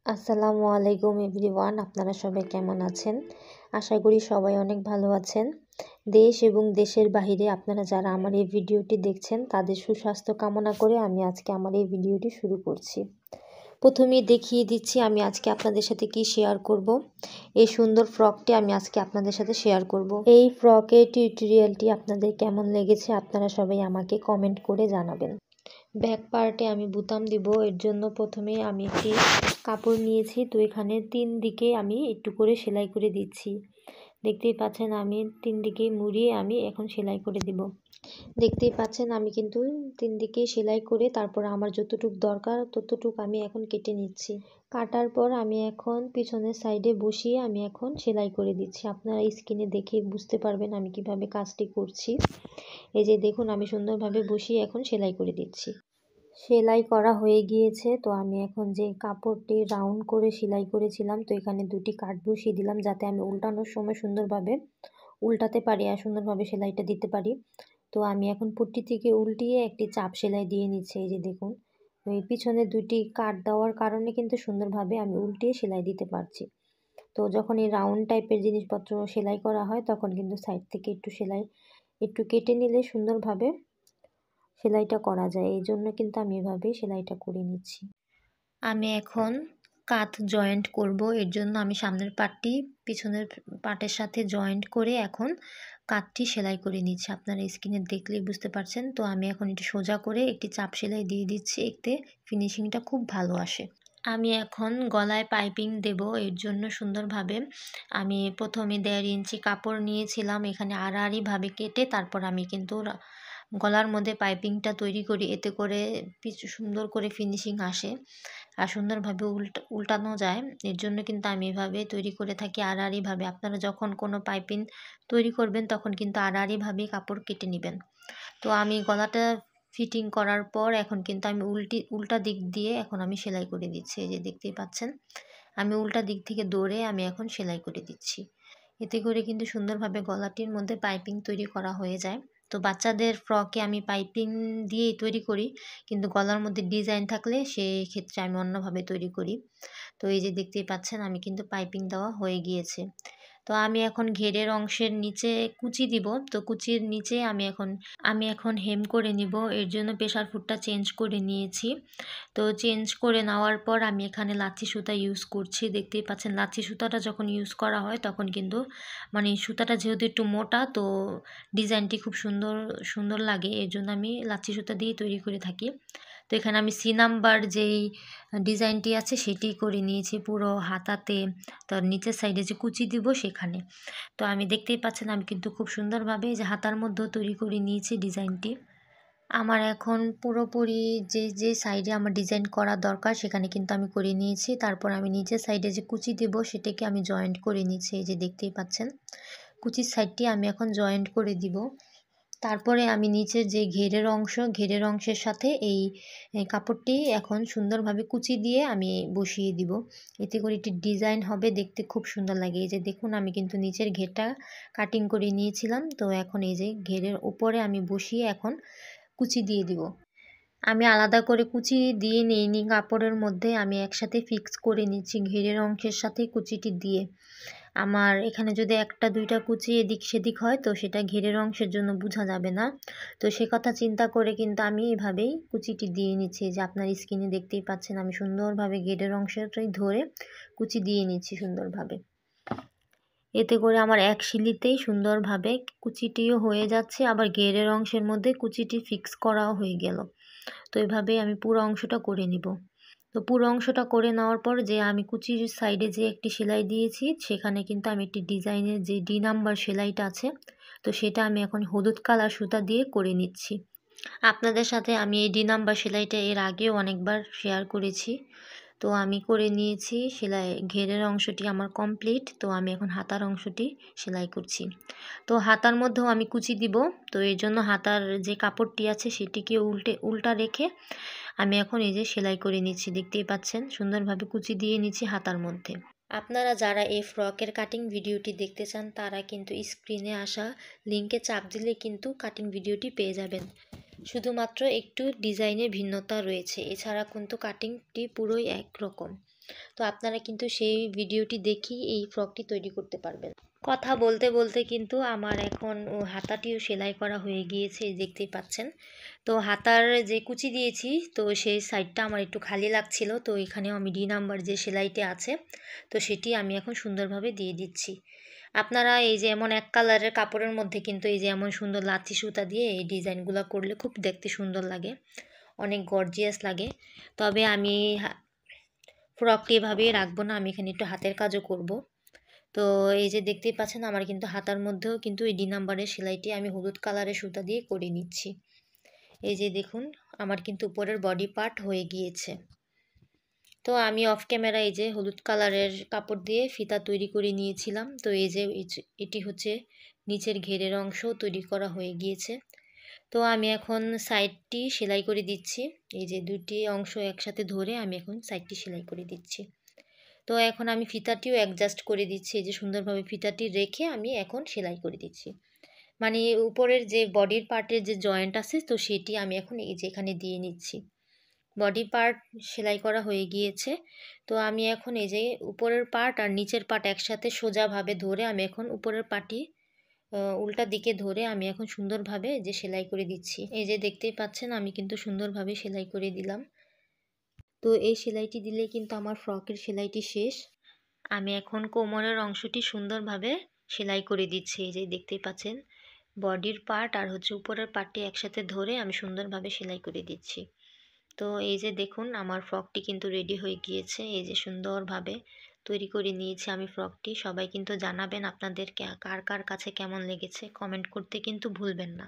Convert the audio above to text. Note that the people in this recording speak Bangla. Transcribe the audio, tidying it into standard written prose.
আসসালামু আলাইকুম এভরিওয়ান, আপনারা সবাই কেমন আছেন? আশা করি সবাই অনেক ভালো আছেন। দেশ এবং দেশের বাহিরে আপনারা যারা আমার এই ভিডিওটি দেখছেন তাদের সুস্বাস্থ্য কামনা করে আমি আজকে আমার এই ভিডিওটি শুরু করছি। প্রথমেই দেখিয়ে দিচ্ছি আমি আজকে আপনাদের সাথে কি শেয়ার করব। এই সুন্দর ফ্রকটি আমি আজকে আপনাদের সাথে শেয়ার করব। এই ফ্রকের টিউটোরিয়ালটি আপনাদের কেমন লেগেছে আপনারা সবাই আমাকে কমেন্ট করে জানাবেন। ব্যাক পার্টে আমি বুতাম দিব, এর জন্য প্রথমে আমি একটি কাপড় নিয়েছি। তো এখানে 3 দিকে আমি একটু করে সেলাই করে দিচ্ছি। দেখতেই পাচ্ছেন আমি 3 দিকে মুড়িয়ে আমি এখন সেলাই করে দিব। দেখতেই পাচ্ছেন আমি কিন্তু 3 দিকে সেলাই করে তারপর আমার যতটুকু দরকার ততটুকু আমি এখন কেটে নিচ্ছি। কাটার পর আমি এখন পিছনের সাইডে বসিয়ে আমি এখন সেলাই করে দিচ্ছি। আপনারা স্ক্রিনে দেখে বুঝতে পারবেন আমি কিভাবে কাজটি করছি। এই যে দেখুন আমি সুন্দরভাবে বসিয়ে এখন সেলাই করে দিচ্ছি। সেলাই করা হয়ে গিয়েছে। তো আমি এখন যে কাপড়টি রাউন্ড করে সেলাই করেছিলাম, তো এখানে 2টি কাট বসিয়ে দিলাম যাতে আমি উল্টানোর সময় সুন্দরভাবে উল্টাতে পারি আর সুন্দরভাবে সেলাইটা দিতে পারি। তো আমি এখন পট্টি থেকে উল্টিয়ে একটি চাপ সেলাই দিয়ে নিচ্ছি। এই যে দেখুন ওই পিছনে 2টি কাট দেওয়ার কারণে কিন্তু সুন্দরভাবে আমি উল্টিয়ে সেলাই দিতে পারছি। তো যখন এই রাউন্ড টাইপের জিনিসপত্র সেলাই করা হয় তখন কিন্তু সাইড থেকে একটু কেটে নিলে সুন্দরভাবে সেলাইটা করা যায়। এই জন্য কিন্তু আমি এভাবেই সেলাইটা করে নিচ্ছি। আমি এখন কাঁধ জয়েন্ট করব, এর জন্য আমি সামনের পার্টটি পিছনের পার্টের সাথে জয়েন্ট করে এখন কাঁধটি সেলাই করে নিচ্ছি। আপনারা স্ক্রিনে দেখলেই বুঝতে পারছেন। তো আমি এখন এটা সোজা করে একটি চাপ সেলাই দিয়ে দিচ্ছি, এতে ফিনিশিংটা খুব ভালো আসে। আমি এখন গলায় পাইপিং দেব, এর জন্য সুন্দরভাবে আমি প্রথমে 1.5 ইঞ্চি কাপড় নিয়েছিলাম, এখানে আড়াআড়িভাবে কেটে তারপর আমি কিন্তু গলার মধ্যে পাইপিংটা তৈরি করি, এতে করে সুন্দর করে ফিনিশিং আসে আর সুন্দরভাবে উল্টানো যায়। এর জন্য কিন্তু আমি এভাবে তৈরি করে থাকি আড়াআড়িভাবে। আপনারা যখন কোনো পাইপিং তৈরি করবেন তখন কিন্তু আড়াআড়িভাবে কাপড় কেটে নেবেন। তো আমি গলাটা ফিটিং করার পর এখন কিন্তু আমি উল্টা দিক দিয়ে এখন আমি সেলাই করে দিচ্ছি। এই যে দেখতেই পাচ্ছেন আমি উল্টা দিক থেকে দৌড়ে আমি এখন সেলাই করে দিচ্ছি। এতে করে কিন্তু সুন্দরভাবে গলাটির মধ্যে পাইপিং তৈরি করা হয়ে যায়। তো বাচ্চাদের ফ্রকে আমি পাইপিং দিয়েই তৈরি করি, কিন্তু গলার মধ্যে ডিজাইন থাকলে সেই ক্ষেত্রে আমি অন্যভাবে তৈরি করি। তো এই যে দেখতেই পাচ্ছেন আমি কিন্তু পাইপিং দেওয়া হয়ে গিয়েছে। তো আমি এখন ঘেরের অংশের নিচে কুচি দিব। তো কুচির নিচে আমি এখন হেম করে নিব, এর জন্য প্রেসার ফুটটা চেঞ্জ করে নিয়েছি। তো চেঞ্জ করে নেওয়ার পর আমি এখানে লাচ্ছি সুতা ইউজ করছি। দেখতেই পাচ্ছেন লাচ্ছি সুতাটা যখন ইউজ করা হয় তখন কিন্তু মানে সুতাটা যেহেতু একটু মোটা, তো ডিজাইনটি খুব সুন্দর লাগে, এর জন্য আমি লাচ্ছি সুতা দিয়ে তৈরি করে থাকি। তো এখানে আমি সি নাম্বার যেই ডিজাইনটি আছে সেটি করে নিয়েছি পুরো হাতাতে, তার নিচের সাইডে যে কুচি দিব সেখানে। তো আমি দেখতেই পাচ্ছেন আমি কিন্তু খুব সুন্দরভাবে যে হাতার মধ্যেও তৈরি করে নিয়েছি ডিজাইনটি। আমার এখন পুরোপুরি যে সাইডে আমার ডিজাইন করা দরকার সেখানে কিন্তু আমি করে নিয়েছি। তারপর আমি নিচের সাইডে যে কুচি দেব সেটাকে আমি জয়েন্ট করে নিচ্ছি। এই যে দেখতেই পাচ্ছেন কুচির সাইডটি আমি এখন জয়েন্ট করে দিব। তারপরে আমি নিচের যে ঘেরের অংশের সাথে এই কাপড়টি এখন সুন্দরভাবে কুচি দিয়ে আমি বসিয়ে দিব। এতে করে একটি ডিজাইন হবে, দেখতে খুব সুন্দর লাগে। এই যে দেখুন আমি কিন্তু নিচের ঘেরটা কাটিং করে নিয়েছিলাম। তো এখন এই যে ঘেরের উপরে আমি বসিয়ে এখন কুচি দিয়ে দিব। আমি আলাদা করে কুচি দিয়ে নিইনি, কাপড়ের মধ্যে আমি একসাথে ফিক্স করে নিচ্ছি ঘেরের অংশের সাথে কুচিটি দিয়ে। আমার এখানে যদি 1-2টা কুচি এদিক সেদিক হয় তো সেটা ঘেরের অংশের জন্য বোঝা যাবে না। তো সে কথা চিন্তা করে কিন্তু আমি এভাবেই কুচিটি দিয়ে নিচ্ছি। যে আপনার স্ক্রিনে দেখতেই পাচ্ছেন আমি সুন্দরভাবে ঘেরের অংশটাই ধরে কুচি দিয়ে নিচ্ছি সুন্দরভাবে। এতে করে আমার এক শিলিতেই সুন্দরভাবে কুচিটিও হয়ে যাচ্ছে, আবার ঘেরের অংশের মধ্যে কুচিটি ফিক্স করাও হয়ে গেল। তো এভাবেই আমি পুরো অংশটা করে নিব। তো পুরো অংশটা করে নেওয়ার পর যে আমি কুচির সাইডে যে একটি সেলাই দিয়েছি সেখানে কিন্তু আমি একটি ডিজাইনের যে ডি নাম্বার সেলাইটা আছে তো সেটা আমি এখন হলুদ কালার সুতা দিয়ে করে নিচ্ছি। আপনাদের সাথে আমি এই ডি নাম্বার সেলাইটা এর আগেও অনেকবার শেয়ার করেছি। তো আমি করে নিয়েছি সেলাই, ঘেরের অংশটি আমার কমপ্লিট। তো আমি এখন হাতার অংশটি সেলাই করছি। তো হাতার মধ্যেও আমি কুচি দিব। তো এর জন্য হাতার যে কাপড়টি আছে সেটিকে উল্টা রেখে আমি এখন এই যে সেলাই করে নিচ্ছি। দেখতেই পাচ্ছেন সুন্দরভাবে কুচি দিয়ে নিচ্ছি হাতার মধ্যে। আপনারা যারা এই ফ্রকের কাটিং ভিডিওটি দেখতে চান তারা কিন্তু স্ক্রিনে আসা লিঙ্কে চাপ দিলে কিন্তু কাটিং ভিডিওটি পেয়ে যাবেন। শুধুমাত্র একটু ডিজাইনের ভিন্নতা রয়েছে, এছাড়া কিন্তু কাটিংটি পুরোই একরকম। তো আপনারা কিন্তু সেই ভিডিওটি দেখেই এই ফ্রকটি তৈরি করতে পারবেন। কথা বলতে বলতে কিন্তু আমার এখন হাতাটিও সেলাই করা হয়ে গিয়েছে, দেখতেই পাচ্ছেন। তো হাতার যে কুচি দিয়েছি তো সেই সাইডটা আমার একটু খালি লাগছিল, তো এখানেও আমি ডি নাম্বার যে সেলাইটি আছে তো সেটি আমি এখন সুন্দরভাবে দিয়ে দিচ্ছি। আপনারা এই যে এমন এক কালারের কাপড়ের মধ্যে কিন্তু এই যে এমন সুন্দর লাচি সুতা দিয়ে এই ডিজাইনগুলো করলে খুব দেখতে সুন্দর লাগে, অনেক গর্জিয়াস লাগে। তবে আমি ফ্রকটি এভাবেই রাখবো না, আমি এখানে একটু হাতের কাজও করব। তো এই যে দেখতেই পাচ্ছেন আমার কিন্তু হাতার মধ্যেও কিন্তু এই ডি নাম্বারের সেলাইটি আমি হলুদ কালারের সুতা দিয়ে করে নিচ্ছি। এই যে দেখুন আমার কিন্তু উপরের বডি পার্ট হয়ে গিয়েছে। তো আমি অফ ক্যামেরা এই যে হলুদ কালারের কাপড় দিয়ে ফিতা তৈরি করে নিয়েছিলাম। তো এই যে এটি হচ্ছে নিচের ঘেরের অংশ তৈরি করা হয়ে গিয়েছে। তো আমি এখন সাইডটি সেলাই করে দিচ্ছি। এই যে দুটি অংশ একসাথে ধরে আমি এখন সাইডটি সেলাই করে দিচ্ছি। তো এখন আমি ফিতাটিও অ্যাডজাস্ট করে দিচ্ছি, এই যে সুন্দরভাবে ফিতাটি রেখে আমি এখন সেলাই করে দিচ্ছি। মানে উপরের যে বডির পার্টের যে জয়েন্ট আছে তো সেটি আমি এখন এই যে এখানে দিয়ে নিচ্ছি। বডি পার্ট সেলাই করা হয়ে গিয়েছে। তো আমি এখন এই যে উপরের পার্ট আর নিচের পার্ট একসাথে সোজাভাবে ধরে আমি এখন উপরের পার্টটি উল্টা দিকে ধরে আমি এখন সুন্দরভাবে যে সেলাই করে দিচ্ছি। এই যে দেখতেই পাচ্ছেন আমি কিন্তু সুন্দরভাবে সেলাই করে দিলাম। তো এই সেলাইটি দিলে কিন্তু আমার ফ্রকের সেলাইটি শেষ। আমি এখন কোমরের অংশটি সুন্দরভাবে সেলাই করে দিচ্ছি। এই যে দেখতেই পাচ্ছেন বডির পার্ট আর হচ্ছে উপরের পার্টটি একসাথে ধরে আমি সুন্দরভাবে সেলাই করে দিচ্ছি। তো এই যে দেখুন আমার ফ্রকটি কিন্তু রেডি হয়ে গিয়েছে। এই যে সুন্দরভাবে তৈরি করে নিয়েছি আমি ফ্রকটি। সবাই কিন্তু জানাবেন আপনাদের কার কার কাছে কেমন লেগেছে, কমেন্ট করতে কিন্তু ভুলবেন না।